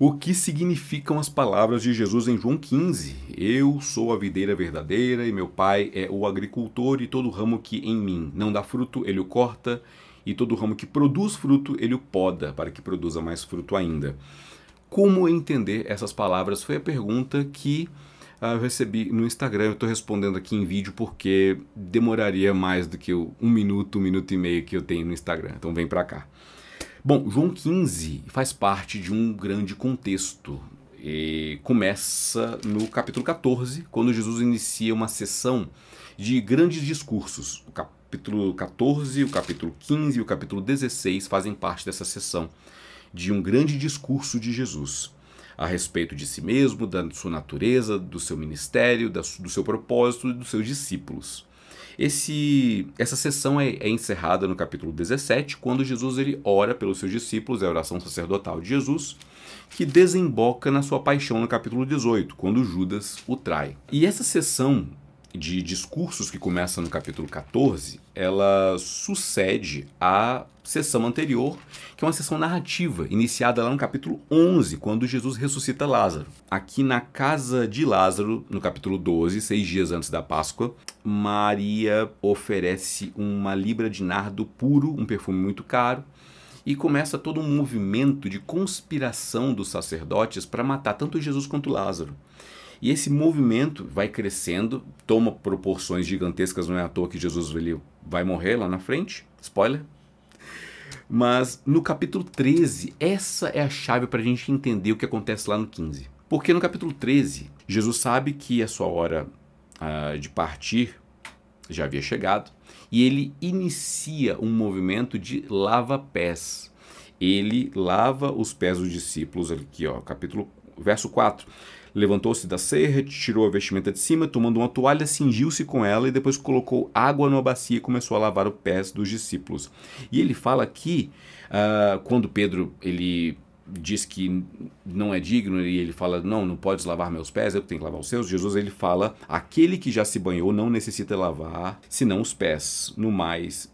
O que significam as palavras de Jesus em João 15? Eu sou a videira verdadeira e meu pai é o agricultor, e todo ramo que em mim não dá fruto, ele o corta, e todo ramo que produz fruto, ele o poda, para que produza mais fruto ainda. Como entender essas palavras? Foi a pergunta que eu recebi no Instagram. Eu estou respondendo aqui em vídeo porque demoraria mais do que um minuto e meio que eu tenho no Instagram. Então vem para cá. Bom, João 15 faz parte de um grande contexto. E começa no capítulo 14, quando Jesus inicia uma sessão de grandes discursos. O capítulo 14, o capítulo 15 e o capítulo 16 fazem parte dessa sessão de um grande discurso de Jesus a respeito de si mesmo, da sua natureza, do seu ministério, do seu propósito e dos seus discípulos. Essa sessão é encerrada no capítulo 17, quando Jesus ele ora pelos seus discípulos, é a oração sacerdotal de Jesus, que desemboca na sua paixão no capítulo 18, quando Judas o trai. E essa sessão de discursos que começa no capítulo 14, ela sucede à sessão anterior, que é uma sessão narrativa, iniciada lá no capítulo 11, quando Jesus ressuscita Lázaro. Aqui na casa de Lázaro, no capítulo 12, 6 dias antes da Páscoa, Maria oferece uma libra de nardo puro, um perfume muito caro, e começa todo um movimento de conspiração dos sacerdotes para matar tanto Jesus quanto Lázaro. E esse movimento vai crescendo, toma proporções gigantescas, não é à toa que Jesus ele vai morrer lá na frente, spoiler. Mas no capítulo 13, essa é a chave para a gente entender o que acontece lá no 15. Porque no capítulo 13, Jesus sabe que a sua hora de partir já havia chegado, e ele inicia um movimento de lava-pés. Ele lava os pés dos discípulos, aqui ó, verso 4. Levantou-se da ceia, tirou a vestimenta de cima, tomando uma toalha, cingiu-se com ela e depois colocou água numa bacia e começou a lavar os pés dos discípulos. E ele fala aqui, quando Pedro ele diz que não é digno, e ele fala, não podes lavar meus pés, eu tenho que lavar os seus. Jesus ele fala, aquele que já se banhou não necessita lavar, senão os pés, no mais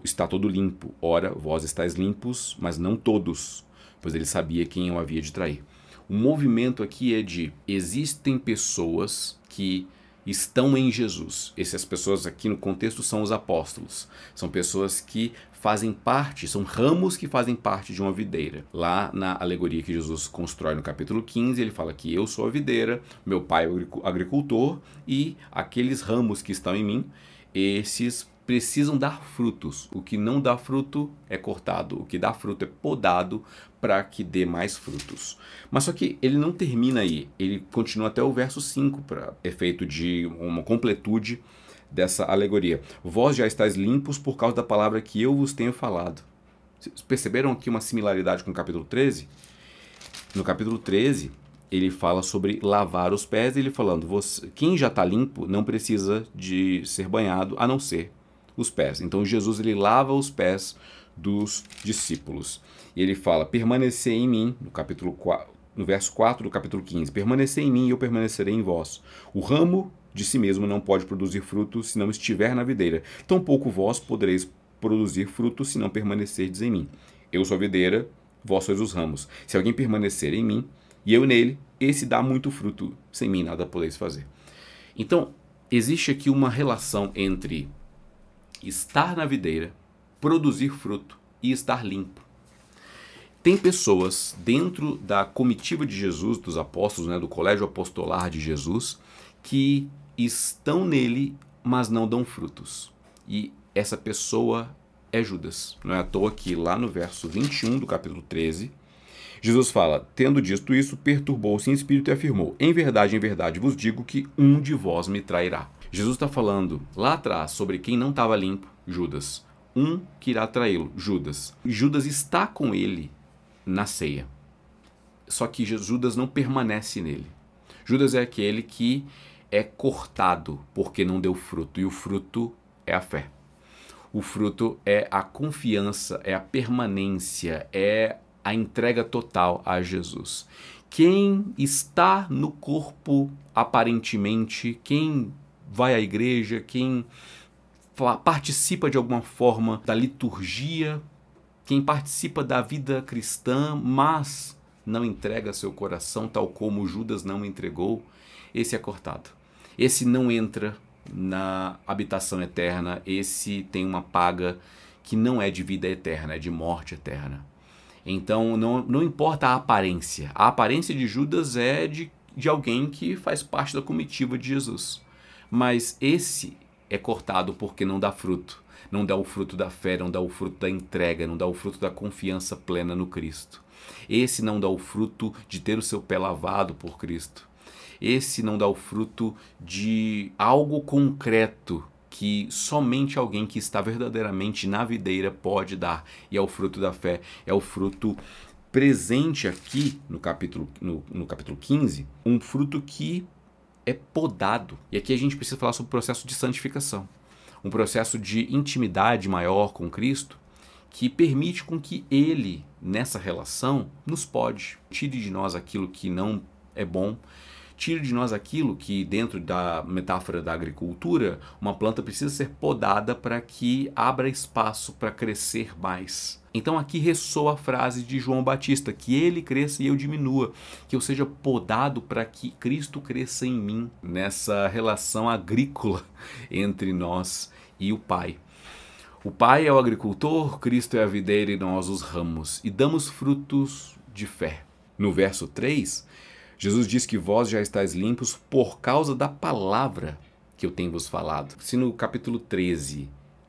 está todo limpo. Ora, vós estáis limpos, mas não todos, pois ele sabia quem o havia de trair. O movimento aqui é de, existem pessoas que estão em Jesus. Essas pessoas aqui no contexto são os apóstolos. São pessoas que fazem parte, são ramos que fazem parte de uma videira. Lá na alegoria que Jesus constrói no capítulo 15, ele fala que eu sou a videira, meu pai é o agricultor, e aqueles ramos que estão em mim, esses precisam dar frutos. O que não dá fruto é cortado, o que dá fruto é podado para que dê mais frutos. Mas só que ele não termina aí, ele continua até o verso 5 para efeito de uma completude dessa alegoria. Vós já estáis limpos por causa da palavra que eu vos tenho falado. Vocês perceberam aqui uma similaridade com o capítulo 13? No capítulo 13, ele fala sobre lavar os pés, ele falando, quem já está limpo não precisa de ser banhado, a não ser os pés. Então Jesus ele lava os pés dos discípulos. E ele fala, permanecer em mim, no verso 4 do capítulo 15, permanecer em mim e eu permanecerei em vós. O ramo de si mesmo não pode produzir fruto se não estiver na videira. Tampouco vós podereis produzir fruto se não permanecerdes em mim. Eu sou a videira, vós sois os ramos. Se alguém permanecer em mim e eu nele, esse dá muito fruto. Sem mim nada podeis fazer. Então, existe aqui uma relação entre estar na videira, produzir fruto e estar limpo. Tem pessoas dentro da comitiva de Jesus, dos apóstolos, né, do colégio apostolar de Jesus, que estão nele, mas não dão frutos. E essa pessoa é Judas. Não é à toa que lá no verso 21 do capítulo 13, Jesus fala, tendo dito isso, perturbou-se em espírito e afirmou, em verdade vos digo que um de vós me trairá. Jesus está falando lá atrás sobre quem não estava limpo, Judas. Um que irá traí-lo, Judas. Judas está com ele na ceia. Só que Judas não permanece nele. Judas é aquele que é cortado porque não deu fruto. E o fruto é a fé. O fruto é a confiança, é a permanência, é a entrega total a Jesus. Quem está no corpo, aparentemente, quem vai à igreja, quem participa de alguma forma da liturgia, quem participa da vida cristã, mas não entrega seu coração, tal como Judas não entregou, esse é cortado. Esse não entra na habitação eterna, esse tem uma paga que não é de vida eterna, é de morte eterna. Então não importa a aparência de Judas é de alguém que faz parte da comitiva de Jesus. Mas esse é cortado porque não dá fruto. Não dá o fruto da fé, não dá o fruto da entrega, não dá o fruto da confiança plena no Cristo. Esse não dá o fruto de ter o seu pé lavado por Cristo. Esse não dá o fruto de algo concreto que somente alguém que está verdadeiramente na videira pode dar. E é o fruto da fé, é o fruto presente aqui no capítulo 15, um fruto que é podado. E aqui a gente precisa falar sobre o processo de santificação. Um processo de intimidade maior com Cristo que permite com que Ele, nessa relação, nos pode. Tire de nós aquilo que não é bom, tire de nós aquilo que, dentro da metáfora da agricultura, uma planta precisa ser podada para que abra espaço para crescer mais. Então aqui ressoa a frase de João Batista, que ele cresça e eu diminua, que eu seja podado para que Cristo cresça em mim, nessa relação agrícola entre nós e o Pai. O Pai é o agricultor, Cristo é a videira e nós os ramos, e damos frutos de fé. No verso 3, Jesus diz que vós já estáis limpos por causa da palavra que eu tenho vos falado. Se no capítulo 13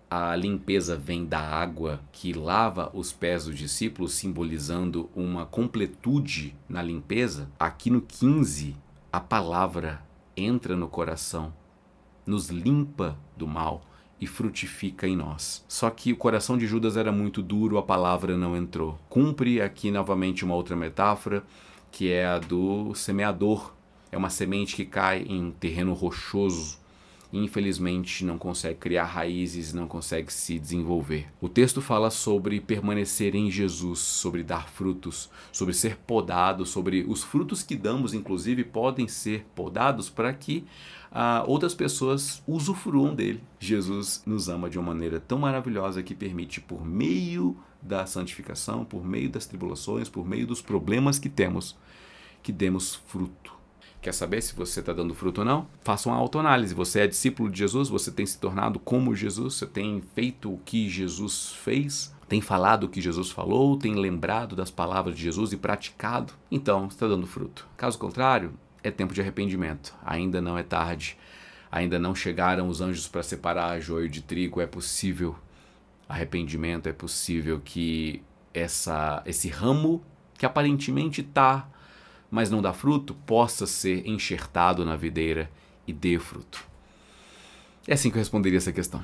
a limpeza vem da água que lava os pés dos discípulos, simbolizando uma completude na limpeza, aqui no 15 a palavra entra no coração, nos limpa do mal e frutifica em nós. Só que o coração de Judas era muito duro, a palavra não entrou. Cumpre aqui novamente uma outra metáfora, que é a do semeador. É uma semente que cai em um terreno rochoso e infelizmente não consegue criar raízes, não consegue se desenvolver. O texto fala sobre permanecer em Jesus, sobre dar frutos, sobre ser podado, sobre os frutos que damos, inclusive, podem ser podados para que outras pessoas usufruam dele. Jesus nos ama de uma maneira tão maravilhosa que permite, por meio da santificação, por meio das tribulações, por meio dos problemas que temos, que demos fruto. Quer saber se você está dando fruto ou não? Faça uma autoanálise. Você é discípulo de Jesus? Você tem se tornado como Jesus? Você tem feito o que Jesus fez? Tem falado o que Jesus falou? Tem lembrado das palavras de Jesus e praticado? Então, está dando fruto. Caso contrário, é tempo de arrependimento. Ainda não é tarde. Ainda não chegaram os anjos para separar joio de trigo. É possível arrependimento. É possível que esse ramo que aparentemente está, mas não dá fruto, possa ser enxertado na videira e dê fruto. É assim que eu responderia essa questão.